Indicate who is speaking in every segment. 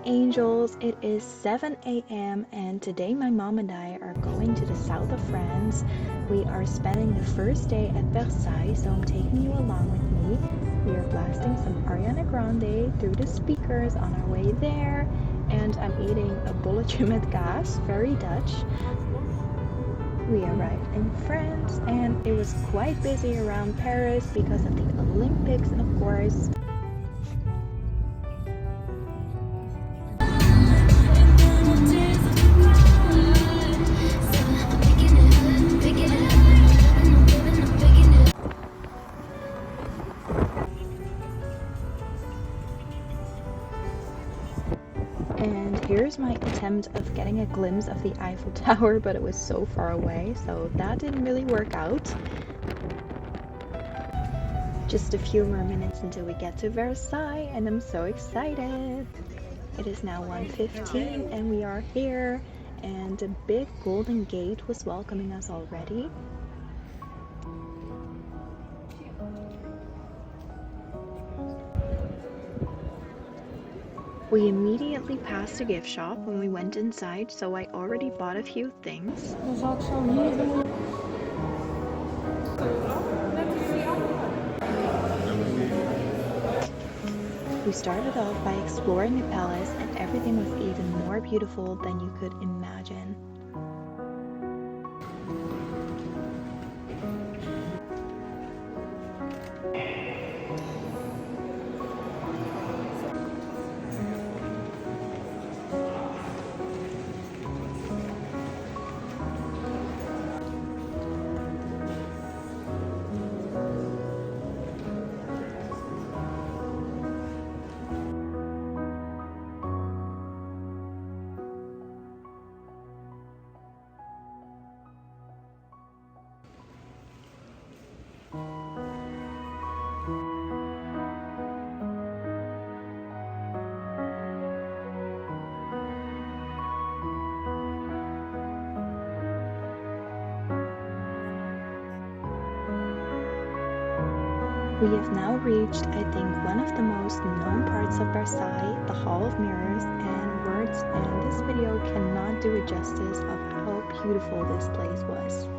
Speaker 1: angels. It is 7 a.m. and today my mom and I are going to the south of France. We are spending the first day at Versailles, so I'm taking you along with me. We are blasting some Ariana Grande through the speakers on our way there, and I'm eating a bolletje met kaas, very Dutch. We arrived in France and it was quite busy around Paris because of the Olympics, of course. And here's my attempt of getting a glimpse of the Eiffel Tower, but it was so far away, so that didn't really work out. Just a few more minutes until we get to Versailles, and I'm so excited. It is now 1:15 and we are here, and a big golden gate was welcoming us already. We immediately passed a gift shop when we went inside, so I already bought a few things. We started off by exploring the palace, and everything was even more beautiful than you could imagine. We have now reached, I think, one of the most known parts of Versailles, the Hall of Mirrors, and words and this video cannot do it justice of how beautiful this place was.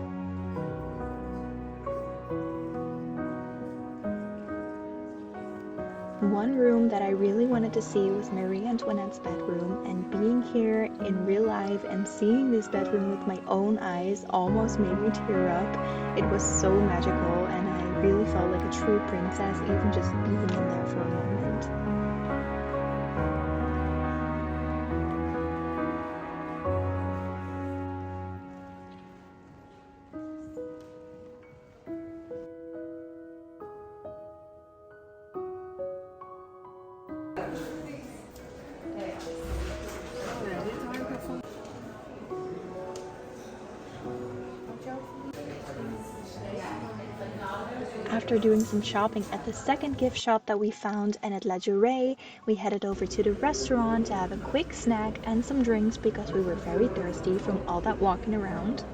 Speaker 1: One room that I really wanted to see was Marie Antoinette's bedroom, and being here in real life and seeing this bedroom with my own eyes almost made me tear up. It was so magical and I really felt like a true princess even just being in there for a moment. After doing some shopping at the second gift shop that we found and at La Jurée, we headed over to the restaurant to have a quick snack and some drinks because we were very thirsty from all that walking around.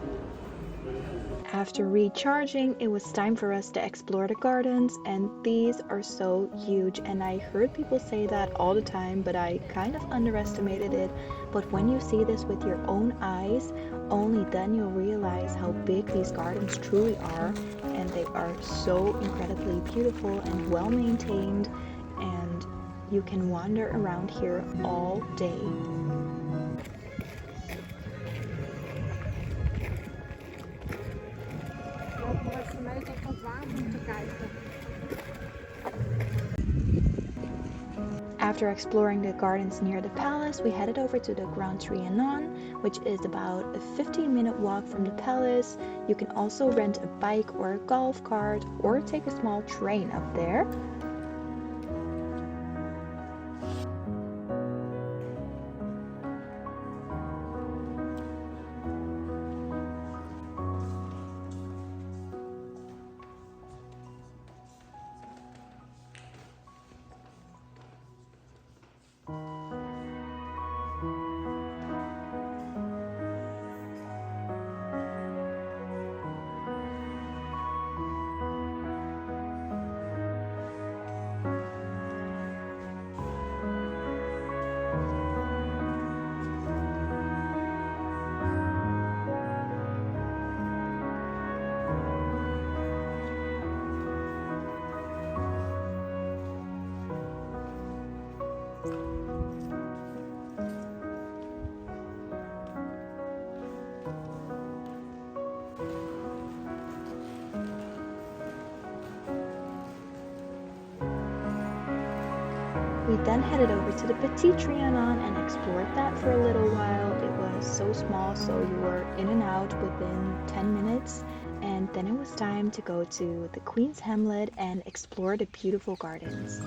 Speaker 1: After recharging, it was time for us to explore the gardens, and these are so huge, and I heard people say that all the time, but I kind of underestimated it. But when you see this with your own eyes, only then you'll realize how big these gardens truly are, and they are so incredibly beautiful and well maintained, and you can wander around here all day. After exploring the gardens near the palace, we headed over to the Grand Trianon, which is about a 15-minute walk from the palace. You can also rent a bike or a golf cart or take a small train up there. then headed over to the Petit Trianon and explored that for a little while. It was so small, so you were in and out within 10 minutes. And then it was time to go to the Queen's Hamlet and explore the beautiful gardens.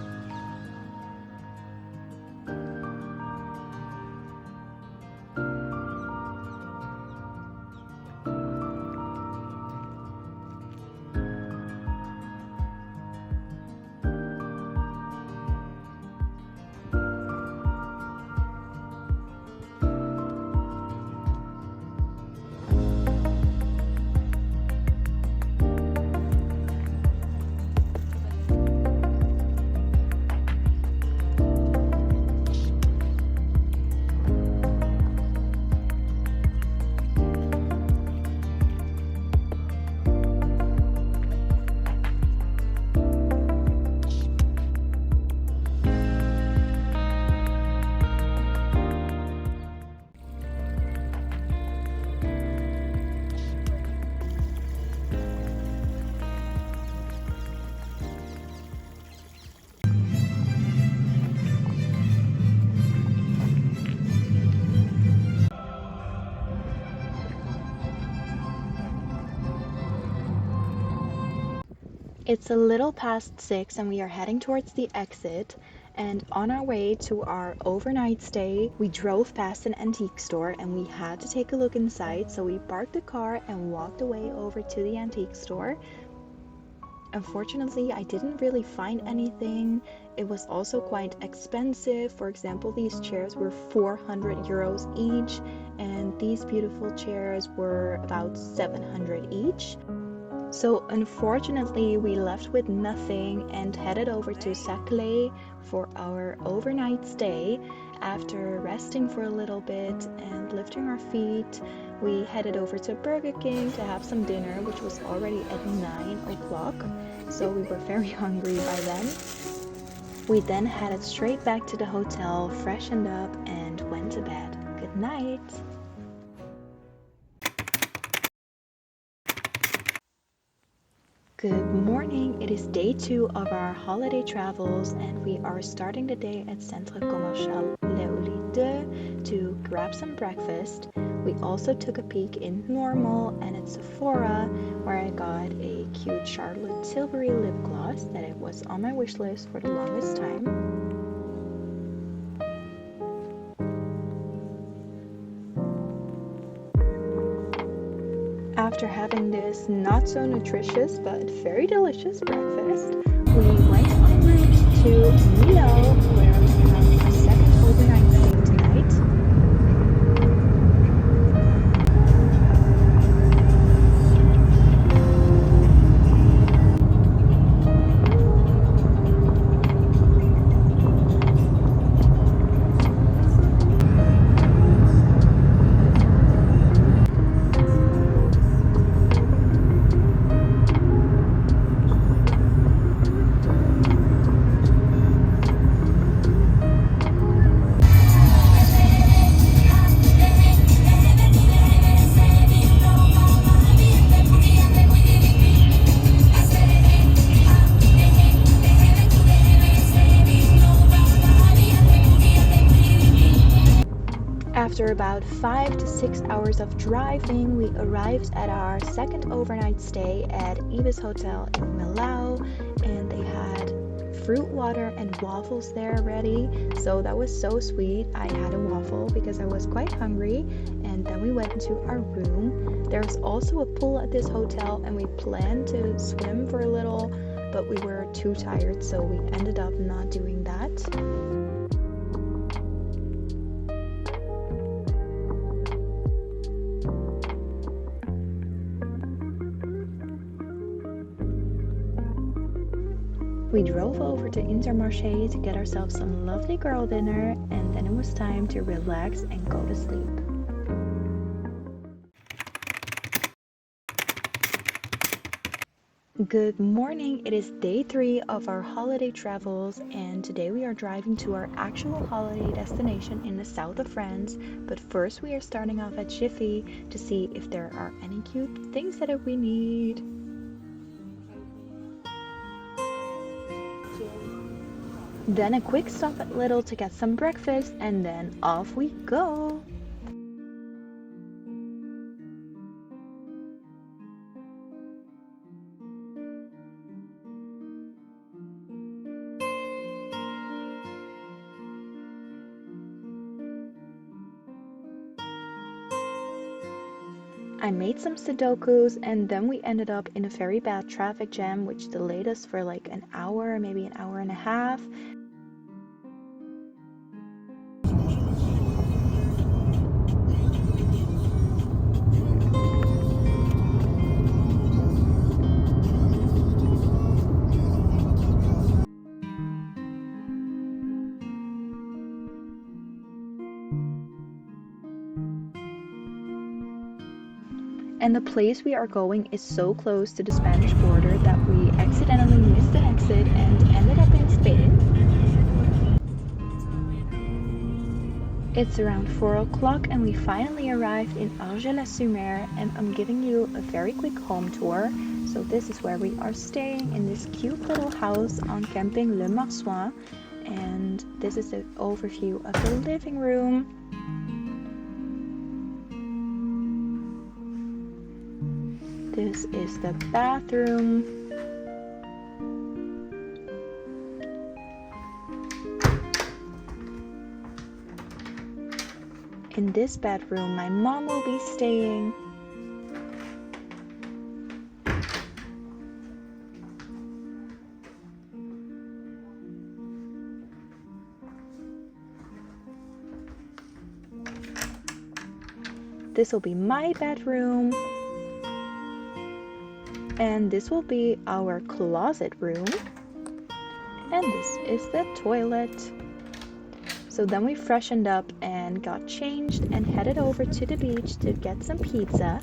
Speaker 1: It's a little past 6 and we are heading towards the exit. And on our way to our overnight stay, we drove past an antique store and we had to take a look inside. So we parked the car and walked away over to the antique store. Unfortunately, I didn't really find anything. It was also quite expensive. For example, these chairs were 400 euros each, and these beautiful chairs were about 700 each. So unfortunately, we left with nothing and headed over to Saclay for our overnight stay. After resting for a little bit and lifting our feet, we headed over to Burger King to have some dinner, which was already at 9 o'clock. So we were very hungry by then. We then headed straight back to the hotel, freshened up, and went to bed. Good night! Good morning, it is day 2 of our holiday travels and we are starting the day at Centre Commercial Léolide to grab some breakfast. We also took a peek in Normal and at Sephora where I got a cute Charlotte Tilbury lip gloss that it was on my wish list for the longest time. After having this not so nutritious but very delicious breakfast, we went en route to Milo where we have our second overnight stay tonight. After about 5 to 6 hours of driving, we arrived at our second overnight stay at Ibis Hotel in Millau, and they had fruit water and waffles there ready, so that was so sweet. I had a waffle because I was quite hungry, and then we went into our room. There's also a pool at this hotel, and we planned to swim for a little, but we were too tired, so we ended up not doing that. We drove over to Intermarché to get ourselves some lovely girl dinner, and then it was time to relax and go to sleep. Good morning, it is day 3 of our holiday travels, and today we are driving to our actual holiday destination in the south of France. But first we are starting off at Jiffy to see if there are any cute things that we need. Then a quick stop at Lidl to get some breakfast, and then off we go! I made some Sudokus, and then we ended up in a very bad traffic jam, which delayed us for like an hour, maybe an hour and a half. And the place we are going is so close to the Spanish border that we accidentally missed an exit and ended up in Spain. It's around 4 o'clock and we finally arrived in Argeles-Sur-Mer, and I'm giving you a very quick home tour. So this is where we are staying, in this cute little house on camping Le Marsouin, and this is the overview of the living room. This is the bathroom. In this bedroom, my mom will be staying. This will be my bedroom. And this will be our closet room. And this is the toilet. So then we freshened up and got changed and headed over to the beach to get some pizza.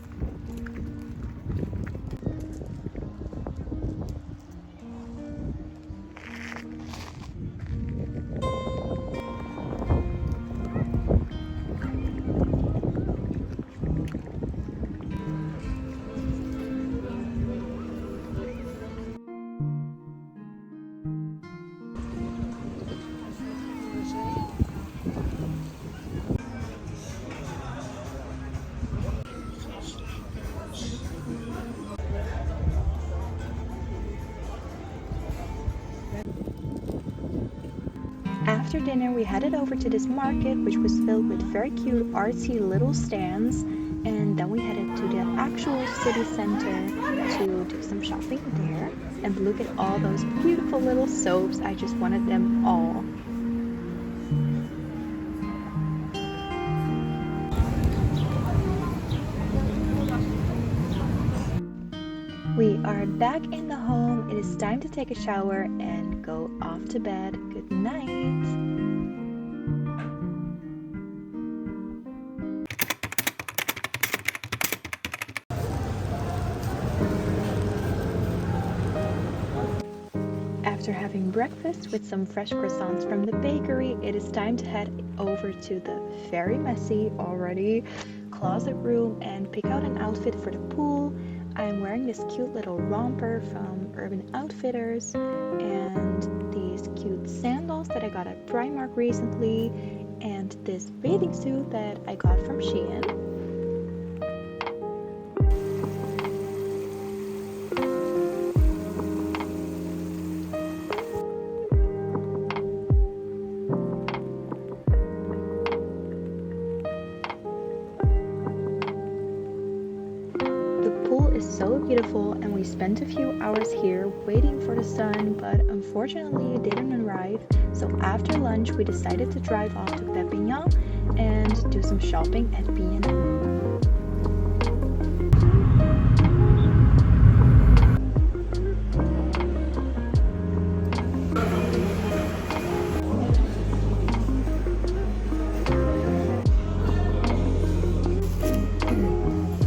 Speaker 1: After dinner, we headed over to this market, which was filled with very cute, artsy little stands, and then we headed to the actual city center to do some shopping there. And look at all those beautiful little soaps, I just wanted them all. We are back in the home. It is time to take a shower and go off to bed. Good night. After having breakfast with some fresh croissants from the bakery, it is time to head over to the very messy already closet room and pick out an outfit for the pool. I'm wearing this cute little romper from Urban Outfitters and these cute sandals that I got at Primark recently, and this bathing suit that I got from Shein. So beautiful, and we spent a few hours here waiting for the sun, but unfortunately it didn't arrive. So after lunch we decided to drive off to Perpignan and do some shopping at B&M.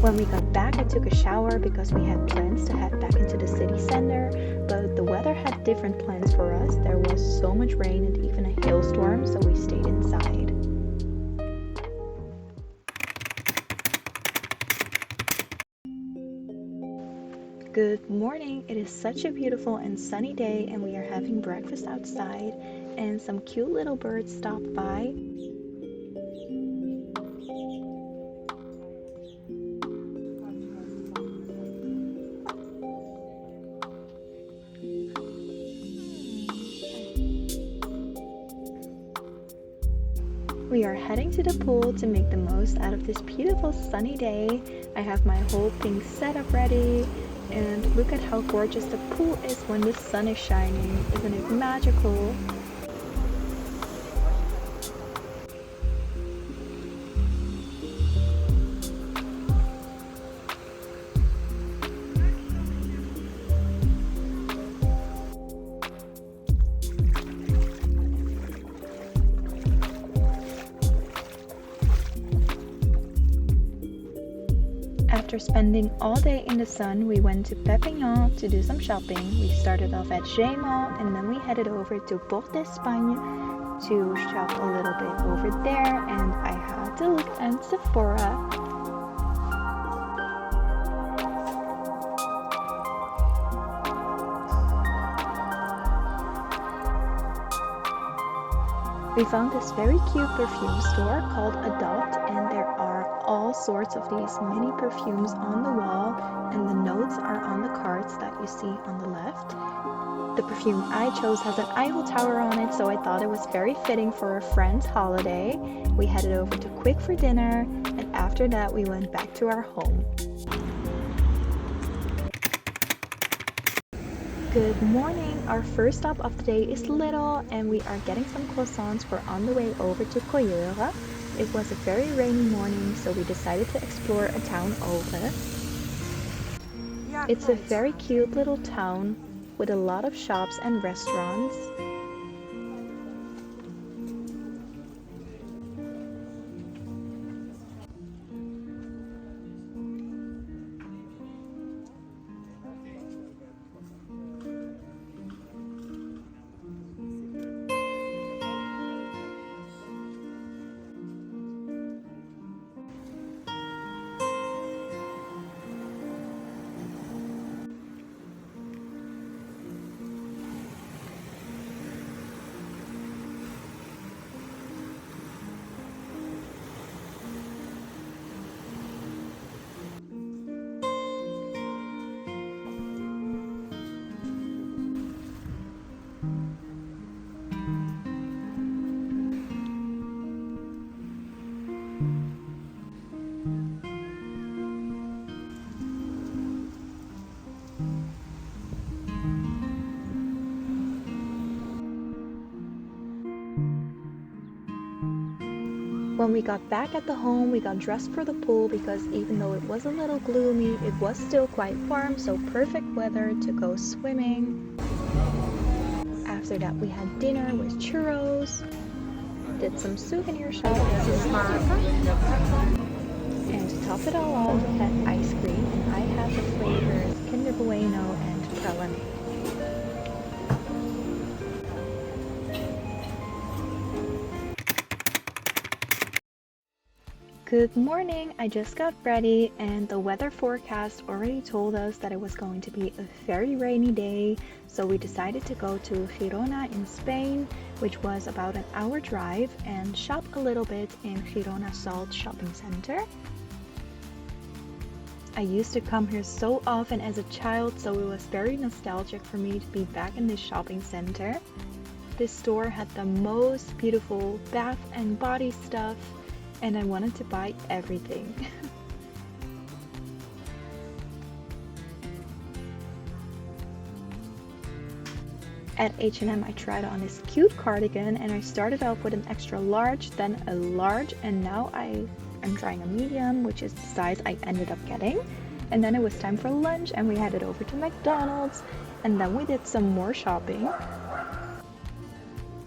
Speaker 1: When we got back, I took a shower because we had plans to head back into the city center, but the weather had different plans for us. There was so much rain and even a hailstorm, so we stayed inside. Good morning! It is such a beautiful and sunny day, and we are having breakfast outside. and some cute little birds stopped by. We are heading to the pool to make the most out of this beautiful sunny day. I have my whole pink setup ready, and look at how gorgeous the pool is when the sun is shining. Isn't it magical? After spending all day in the sun, we went to Perpignan to do some shopping. We started off at xo.Deveny and then we headed over to d'Espagne to shop a little bit over there, and I had to look at Sephora. We found this very cute perfume store called Adopt, and there are all sorts of these mini perfumes on the wall, and the notes are on the cards that you see on the left. The perfume I chose has an Eiffel Tower on it, so I thought it was very fitting for a friend's holiday. We headed over to Quick for dinner, and after that we went back to our home. Good morning! Our first stop of the day is Little, and we are getting some croissants. We're on the way over to Coyeure. It was a very rainy morning, so we decided to explore a town over. It's a very cute little town with a lot of shops and restaurants. When we got back at the home, we got dressed for the pool because even though it was a little gloomy, it was still quite warm, so perfect weather to go swimming. After that, we had dinner with churros, did some souvenir shopping, and to top it all off, we had ice cream, and I had the flavors Kinder Bueno and Pralane. Good morning! I just got ready, and the weather forecast already told us that it was going to be a very rainy day, so we decided to go to Girona in Spain, which was about an hour drive, and shop a little bit in Girona Salt Shopping Center. I used to come here so often as a child, so it was very nostalgic for me to be back in this shopping center. This store had the most beautiful bath and body stuff, and I wanted to buy everything. At H&M I tried on this cute cardigan, and I started off with an extra large, then a large, and now I'm trying a medium, which is the size I ended up getting. And then it was time for lunch, and we headed over to McDonald's, and then we did some more shopping.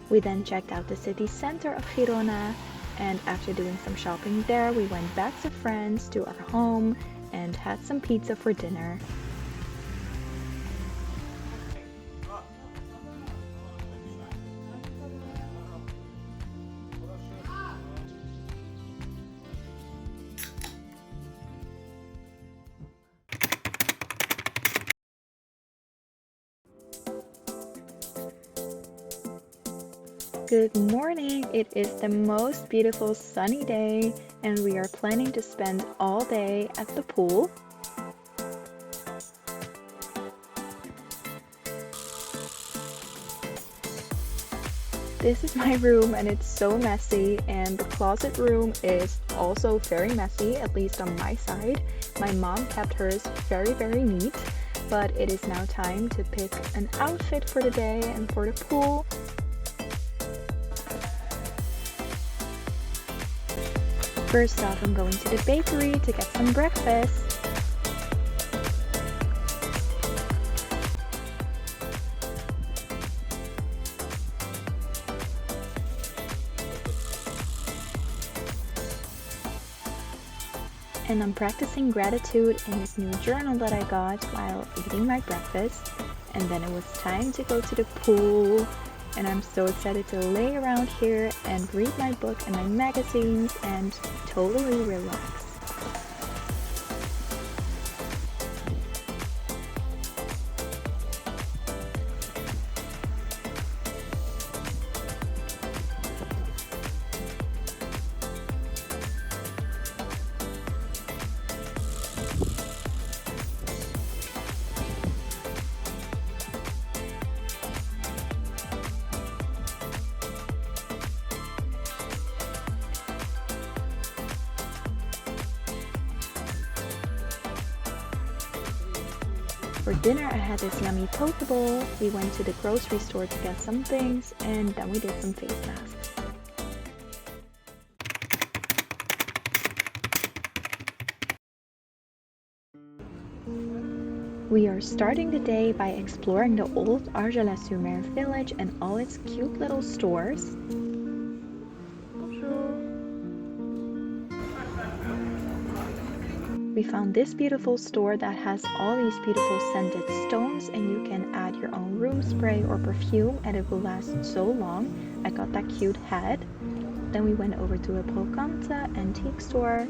Speaker 1: We then checked out the city center of Girona, and after doing some shopping there, we went back to France, to our home, and had some pizza for dinner. Good morning! It is the most beautiful sunny day and we are planning to spend all day at the pool. This is my room and it's so messy, and the closet room is also very messy, at least on my side. My mom kept hers very neat, but it is now time to pick an outfit for the day and for the pool. First off, I'm going to the bakery to get some breakfast. And I'm practicing gratitude in this new journal that I got while eating my breakfast. And then it was time to go to the pool. And I'm so excited to lay around here and read my book and my magazines and totally relax. For dinner, I had this yummy poke bowl. We went to the grocery store to get some things, and then we did some face masks. We are starting the day by exploring the old Argeles-Sur-Mer village and all its cute little stores. We found this beautiful store that has all these beautiful scented stones, and you can add your own room spray or perfume and it will last so long. I got that cute hat. Then we went over to a brocante antique store.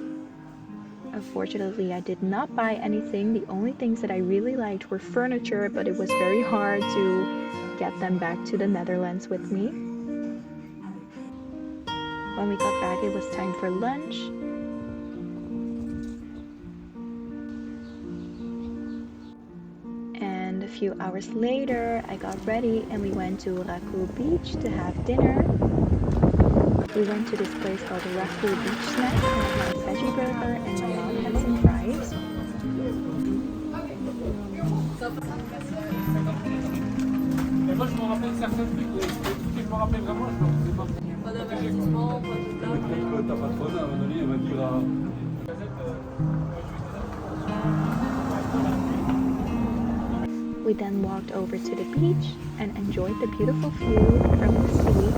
Speaker 1: Unfortunately, I did not buy anything. The only things that I really liked were furniture, but it was very hard to get them back to the Netherlands with me. When we got back, it was time for lunch. And a few hours later, I got ready and we went to xo Beach to have dinner. We went to this place called the xo Beach Snack, and I had a veggie burger and my mom had some fries. We then walked over to the beach and enjoyed the beautiful view from the sea.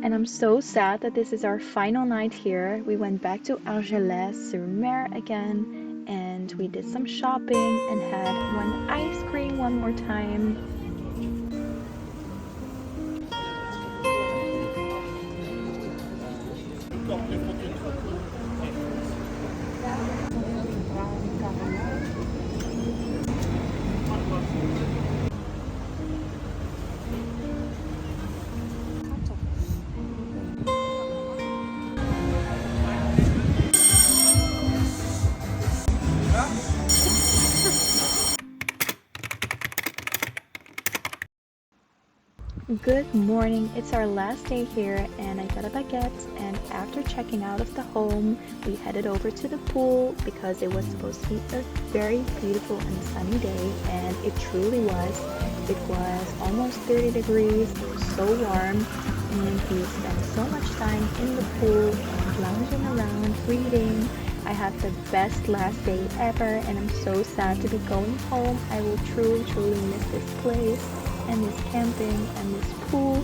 Speaker 1: And I'm so sad that this is our final night here. We went back to Argeles-Sur-Mer again and we did some shopping and had one ice cream one more time. Good morning, it's our last day here and I got a baguette, and after checking out of the home we headed over to the pool because it was supposed to be a very beautiful and sunny day, and it truly was. It was almost 30 degrees, it was so warm, and we spent so much time in the pool lounging around, reading. I had the best last day ever, and I'm so sad to be going home. I will truly, truly miss this place, and this camping, and this pool.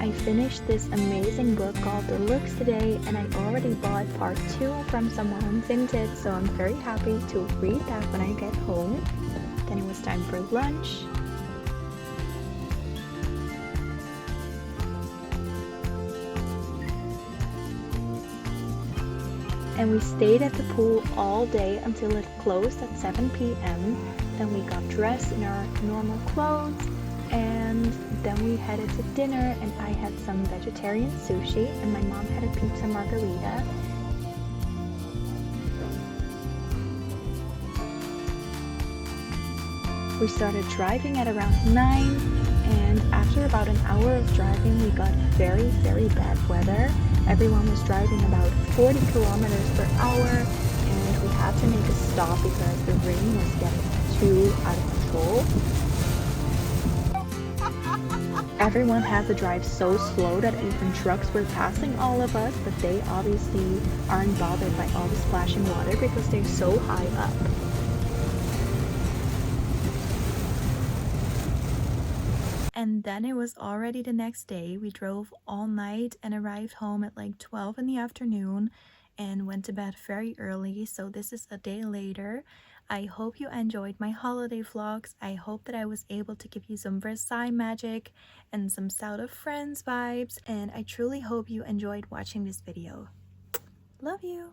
Speaker 1: I finished this amazing book called The Looks today, and I already bought part 2 from someone on Vinted, so I'm very happy to read that when I get home. Then it was time for lunch. And we stayed at the pool all day until it closed at 7 p.m. Then we got dressed in our normal clothes, and then we headed to dinner, and I had some vegetarian sushi and my mom had a pizza margarita. We started driving at around 9, and after about an hour of driving we got very, very bad weather. Everyone was driving about 40 kilometers per hour, and we had to make a stop because the rain was getting too out of control. Everyone had to drive so slow that even trucks were passing all of us, but they obviously aren't bothered by all the splashing water because they're so high up. And then it was already the next day. We drove all night and arrived home at like 12 in the afternoon and went to bed very early. So this is a day later. I hope you enjoyed my holiday vlogs. I hope that I was able to give you some Versailles magic and some South of France vibes. And I truly hope you enjoyed watching this video. Love you!